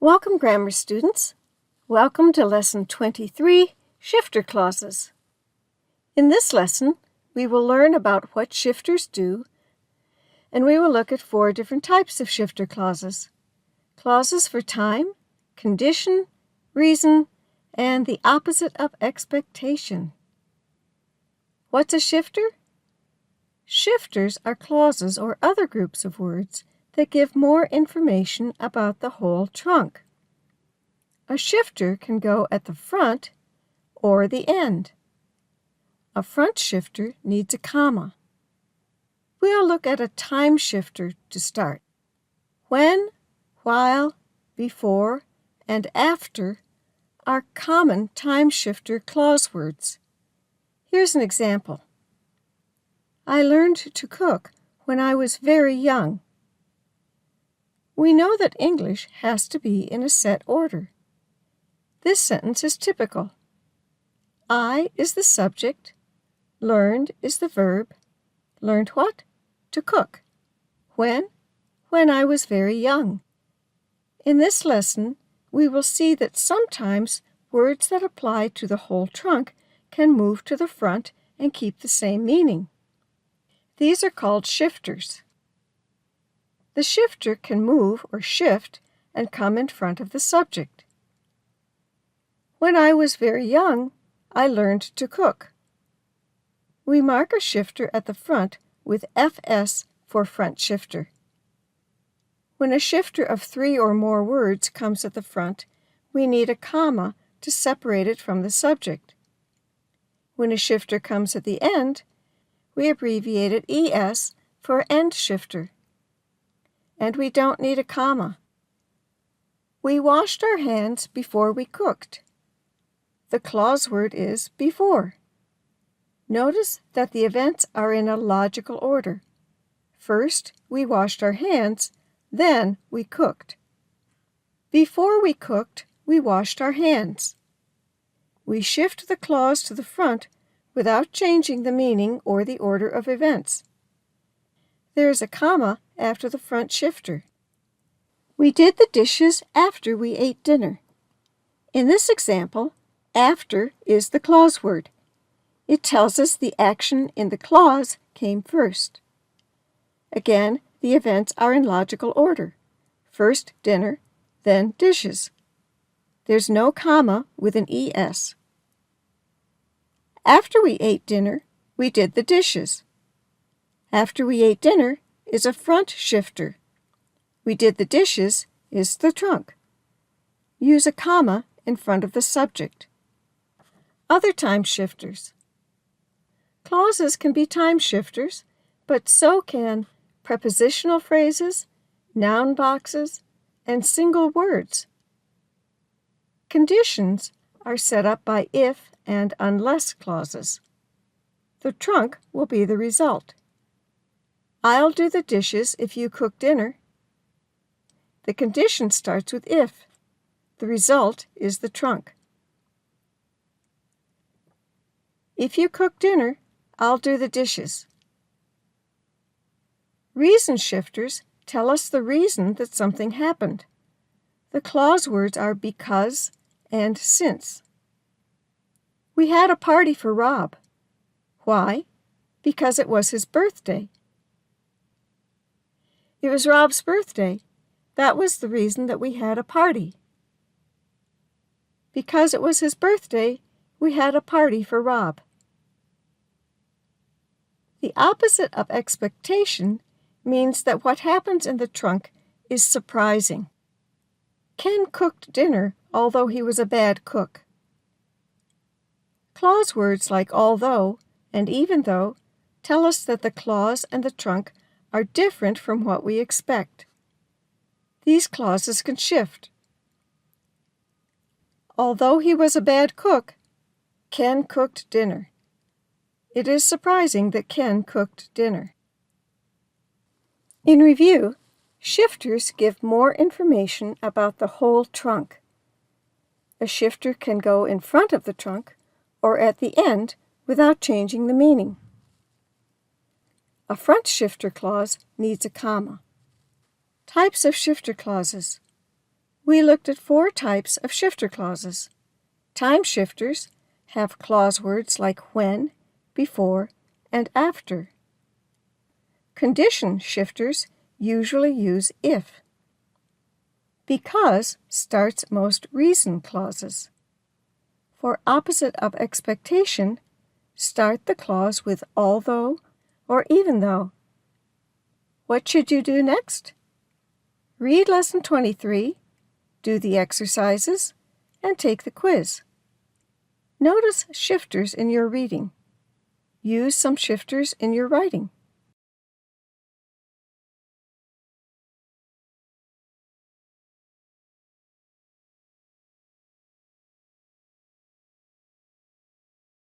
Welcome, grammar students. Welcome to Lesson 23, Shifter Clauses. In this lesson, we will learn about what shifters do, and we will look at 4 different types of shifter clauses. Clauses for time, condition, reason, and the opposite of expectation. What's a shifter? Shifters are clauses or other groups of words that give more information about the whole trunk. A shifter can go at the front or the end. A front shifter needs a comma. We'll look at a time shifter to start. When, while, before, and after are common time shifter clause words. Here's an example. I learned to cook when I was very young. We know that English has to be in a set order. This sentence is typical. I is the subject, learned is the verb. Learned what? To cook. When? When I was very young. In this lesson, we will see that sometimes words that apply to the whole trunk can move to the front and keep the same meaning. These are called shifters. The shifter can move or shift and come in front of the subject. When I was very young, I learned to cook. We mark a shifter at the front with FS for front shifter. When a shifter of 3 or more words comes at the front, we need a comma to separate it from the subject. When a shifter comes at the end, we abbreviate it ES for end shifter. And we don't need a comma. We washed our hands before we cooked. The clause word is before. Notice that the events are in a logical order. First, we washed our hands, then we cooked. Before we cooked, we washed our hands. We shift the clause to the front without changing the meaning or the order of events. There is a comma after the front shifter. We did the dishes after we ate dinner. In this example, after is the clause word. It tells us the action in the clause came first. Again, the events are in logical order. First dinner, then dishes. There's no comma with an ES. After we ate dinner, we did the dishes. After we ate dinner is a front shifter. We did the dishes is the trunk. Use a comma in front of the subject. Other time shifters. Clauses can be time shifters, but so can prepositional phrases, noun boxes, and single words. Conditions are set up by if and unless clauses. The trunk will be the result. I'll do the dishes if you cook dinner. The condition starts with if. The result is the trunk. If you cook dinner, I'll do the dishes. Reason shifters tell us the reason that something happened. The clause words are because and since. We had a party for Rob. Why? Because it was his birthday. It was Rob's birthday. That was the reason that we had a party. Because it was his birthday, we had a party for Rob. The opposite of expectation means that what happens in the trunk is surprising. Ken cooked dinner, although he was a bad cook. Clause words like although and even though tell us that the clause and the trunk are different from what we expect. These clauses can shift. Although he was a bad cook, Ken cooked dinner. It is surprising that Ken cooked dinner. In review, shifters give more information about the whole trunk. A shifter can go in front of the trunk or at the end without changing the meaning. A front shifter clause needs a comma. Types of shifter clauses. We looked at 4 types of shifter clauses. Time shifters have clause words like when, before, and after. Condition shifters usually use if. Because starts most reason clauses. For opposite of expectation, start the clause with although or even though. What should you do next? Read Lesson 23, do the exercises, and take the quiz. Notice shifters in your reading. Use some shifters in your writing.